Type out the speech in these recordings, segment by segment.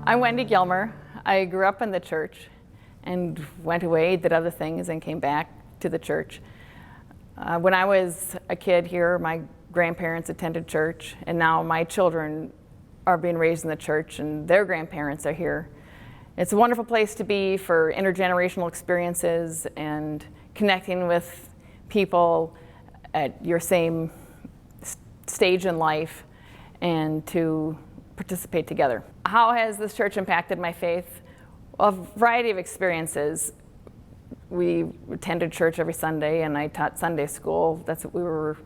I'm Wendy Gilmer. I grew up in the church and went away, did other things, and came back to the church. When I was a kid here, my grandparents attended church, and now my children are being raised in the church and their grandparents are here. It's a wonderful place to be for intergenerational experiences and connecting with people at your same stage in life and to participate together. How has this church impacted my faith? A variety of experiences. We attended church every Sunday and I taught Sunday school. That's what we were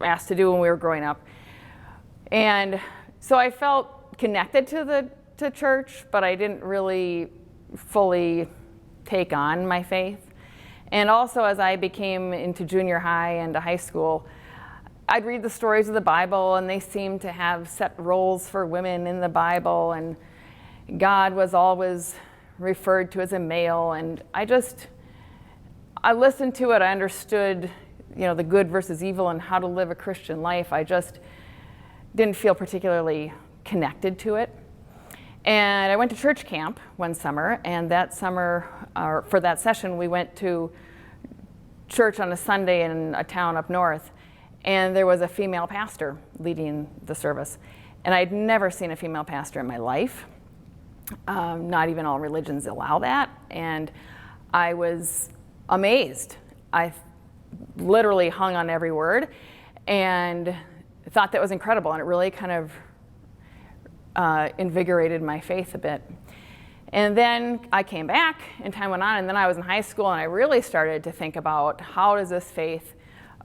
asked to do when we were growing up. And so I felt connected to church, but I didn't really fully take on my faith. And also as I became into junior high and high school, I'd read the stories of the Bible and they seemed to have set roles for women in the Bible, and God was always referred to as a male, and I listened to it, I understood, the good versus evil and how to live a Christian life. I just didn't feel particularly connected to it. And I went to church camp one summer, and that summer, for that session, we went to church on a Sunday in a town up north, and there was a female pastor leading the service. And I'd never seen a female pastor in my life. Not even all religions allow that. And I was amazed. I literally hung on every word and thought that was incredible. And it really kind of invigorated my faith a bit. And then I came back and time went on, and then I was in high school and I really started to think about how does this faith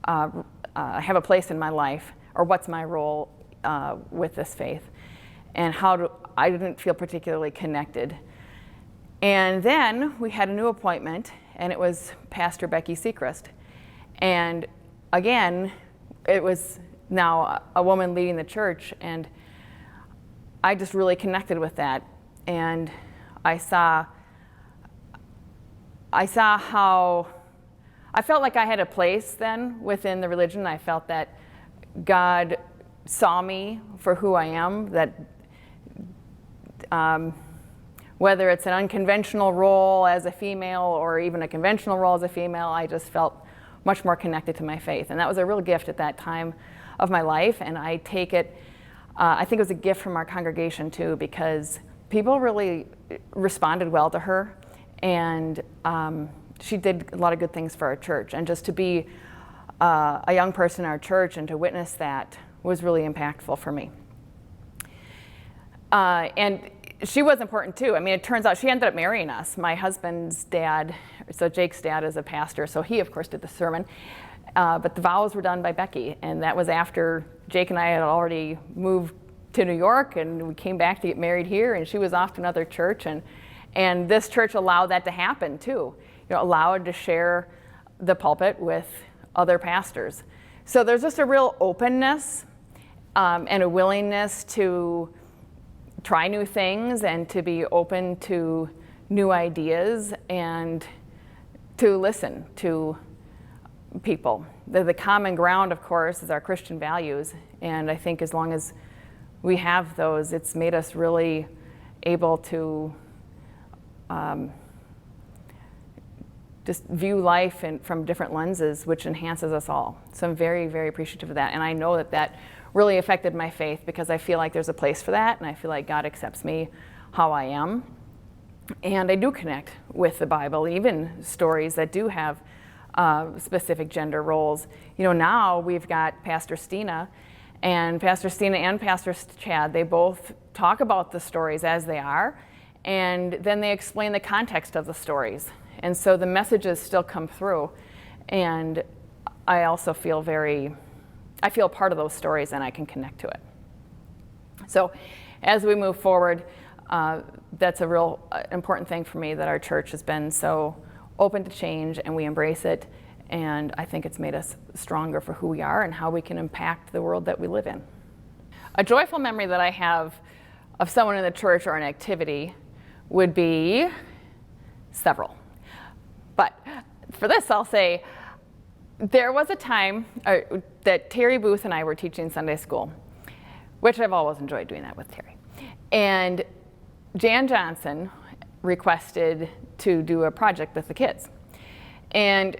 have a place in my life, or what's my role with this faith, and I didn't feel particularly connected. And then we had a new appointment, and it was Pastor Becky Sechrist. And again, it was now a woman leading the church, and I just really connected with that. And I saw how I felt like I had a place then within the religion. I felt that God saw me for who I am, that whether it's an unconventional role as a female or even a conventional role as a female, I just felt much more connected to my faith. And that was a real gift at that time of my life, and I take it, I think it was a gift from our congregation too, because people really responded well to her, and she did a lot of good things for our church. And just to be a young person in our church and to witness that was really impactful for me. And she was important too. I mean, it turns out she ended up marrying us. My husband's dad, so Jake's dad is a pastor, so he of course did the sermon. But the vows were done by Becky, and that was after Jake and I had already moved to New York, and we came back to get married here, and she was off to another church, and this church allowed that to happen too. Allowed to share the pulpit with other pastors. So there's just a real openness and a willingness to try new things and to be open to new ideas and to listen to people. The common ground, of course, is our Christian values, and I think as long as we have those, it's made us really able to just view life from different lenses, which enhances us all. So I'm very, very appreciative of that. And I know that really affected my faith, because I feel like there's a place for that, and I feel like God accepts me how I am. And I do connect with the Bible, even stories that do have specific gender roles. Now we've got Pastor Stina and Pastor Chad, they both talk about the stories as they are, and then they explain the context of the stories. And so the messages still come through, and I also feel part of those stories, and I can connect to it. So as we move forward, that's a real important thing for me, that our church has been so open to change and we embrace it, and I think it's made us stronger for who we are and how we can impact the world that we live in. A joyful memory that I have of someone in the church or an activity would be several. But for this, I'll say there was a time that Terry Booth and I were teaching Sunday school, which I've always enjoyed doing that with Terry. And Jan Johnson requested to do a project with the kids. And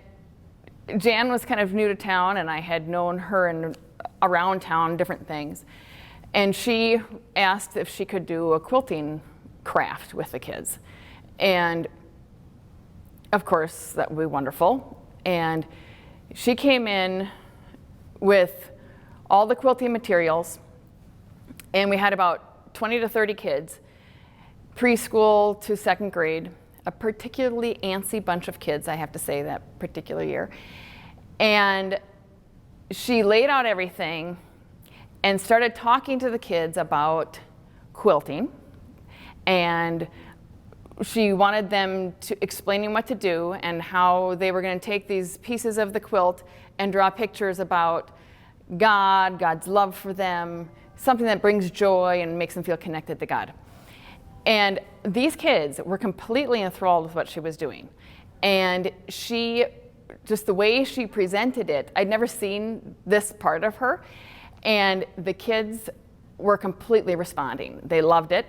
Jan was kind of new to town, and I had known her and around town, different things. And she asked if she could do a quilting craft with the kids. And of course, that would be wonderful. And she came in with all the quilting materials, and we had about 20 to 30 kids, preschool to second grade, a particularly antsy bunch of kids, I have to say, that particular year. And she laid out everything and started talking to the kids about quilting. And she wanted them to explaining what to do and how they were going to take these pieces of the quilt and draw pictures about God, God's love for them, something that brings joy and makes them feel connected to God. And these kids were completely enthralled with what she was doing. And she, just the way she presented it, I'd never seen this part of her. And the kids were completely responding. They loved it.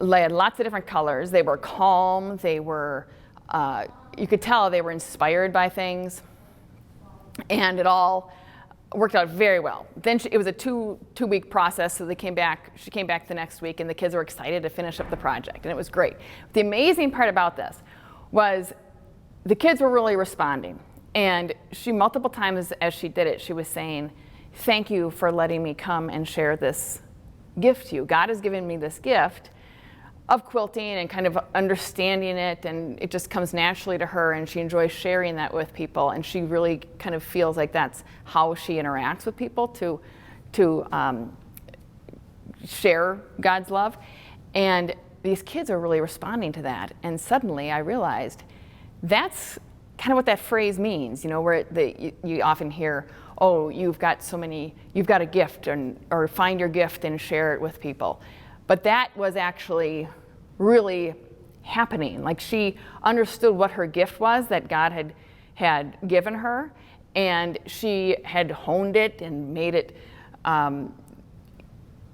They had lots of different colors. They were calm. They were, you could tell they were inspired by things. And it all worked out very well. Then it was a two-week process, so she came back the next week, and the kids were excited to finish up the project, and it was great. The amazing part about this was the kids were really responding, and she, multiple times as she did it, she was saying, "Thank you for letting me come and share this gift to you. God has given me this gift of quilting and kind of understanding it, and it just comes naturally to her, and she enjoys sharing that with people, and she really kind of feels like that's how she interacts with people, to share God's love." And these kids are really responding to that. And suddenly I realized that's kind of what that phrase means, you know, where you often hear, "Oh, you've got a gift," or "find your gift and share it with people." But that was actually really happening. Like, she understood what her gift was that God had given her, and she had honed it and made it,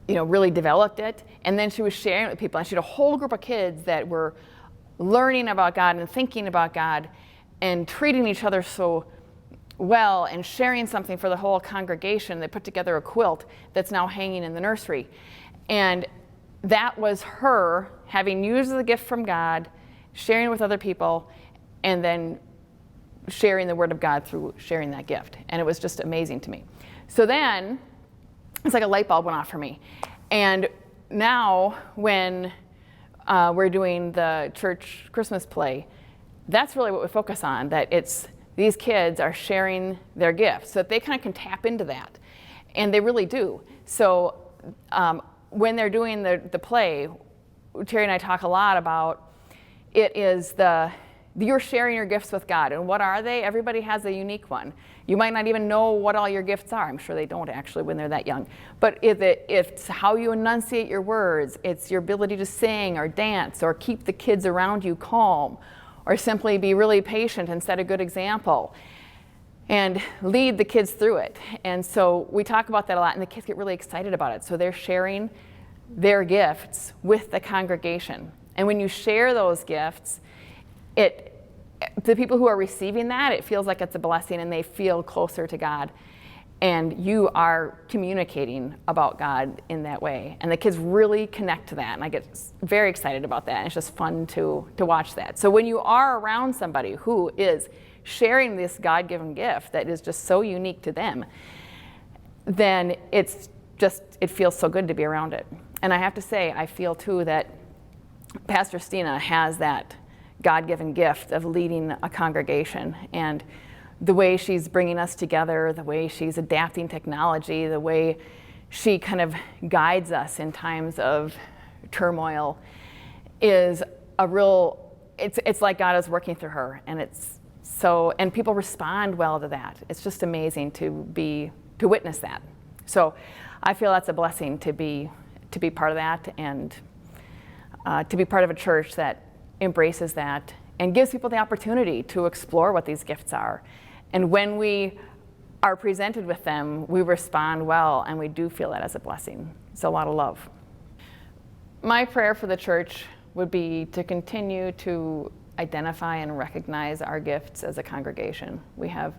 really developed it. And then she was sharing it with people. And she had a whole group of kids that were learning about God and thinking about God and treating each other so well and sharing something for the whole congregation. They put together a quilt that's now hanging in the nursery. And that was her having used the gift from God, sharing it with other people, and then sharing the Word of God through sharing that gift. And it was just amazing to me. So then, it's like a light bulb went off for me. And now, when we're doing the church Christmas play, that's really what we focus on, that it's these kids are sharing their gifts, so that they kind of can tap into that. And they really do. So when they're doing the play, Terry and I talk a lot about it is you're sharing your gifts with God. And what are they? Everybody has a unique one. You might not even know what all your gifts are. I'm sure they don't actually when they're that young. But it's how you enunciate your words. It's your ability to sing or dance or keep the kids around you calm, or simply be really patient and set a good example and lead the kids through it. And so we talk about that a lot, and the kids get really excited about it. So they're sharing their gifts with the congregation. And when you share those gifts, the people who are receiving that, it feels like it's a blessing, and they feel closer to God. And you are communicating about God in that way. And the kids really connect to that, and I get very excited about that. And it's just fun to watch that. So when you are around somebody who is sharing this God-given gift that is just so unique to them, then it feels so good to be around it. And I have to say, I feel too that Pastor Stina has that God-given gift of leading a congregation, and the way she's bringing us together, the way she's adapting technology, the way she kind of guides us in times of turmoil is it's like God is working through her, and and people respond well to that. It's just amazing to witness that. So I feel that's a blessing to be part of that, and to be part of a church that embraces that and gives people the opportunity to explore what these gifts are. And when we are presented with them, we respond well, and we do feel that as a blessing. It's a lot of love. My prayer for the church would be to continue to identify and recognize our gifts as a congregation. We have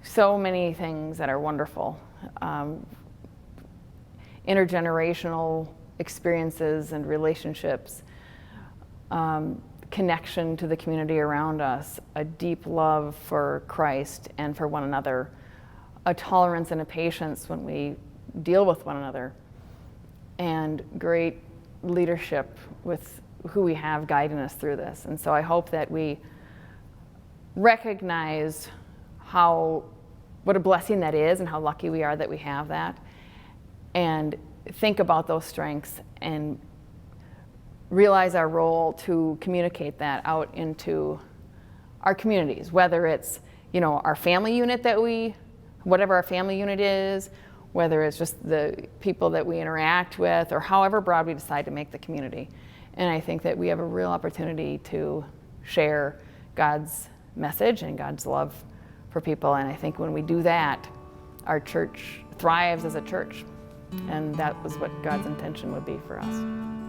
so many things that are wonderful. Intergenerational experiences and relationships, connection to the community around us, a deep love for Christ and for one another, a tolerance and a patience when we deal with one another, and great leadership with who we have guiding us through this. And so I hope that we recognize what a blessing that is and how lucky we are that we have that, and think about those strengths and realize our role to communicate that out into our communities, whether it's, our family unit whatever our family unit is, whether it's just the people that we interact with, or however broad we decide to make the community. And I think that we have a real opportunity to share God's message and God's love for people. And I think when we do that, our church thrives as a church. And that was what God's intention would be for us.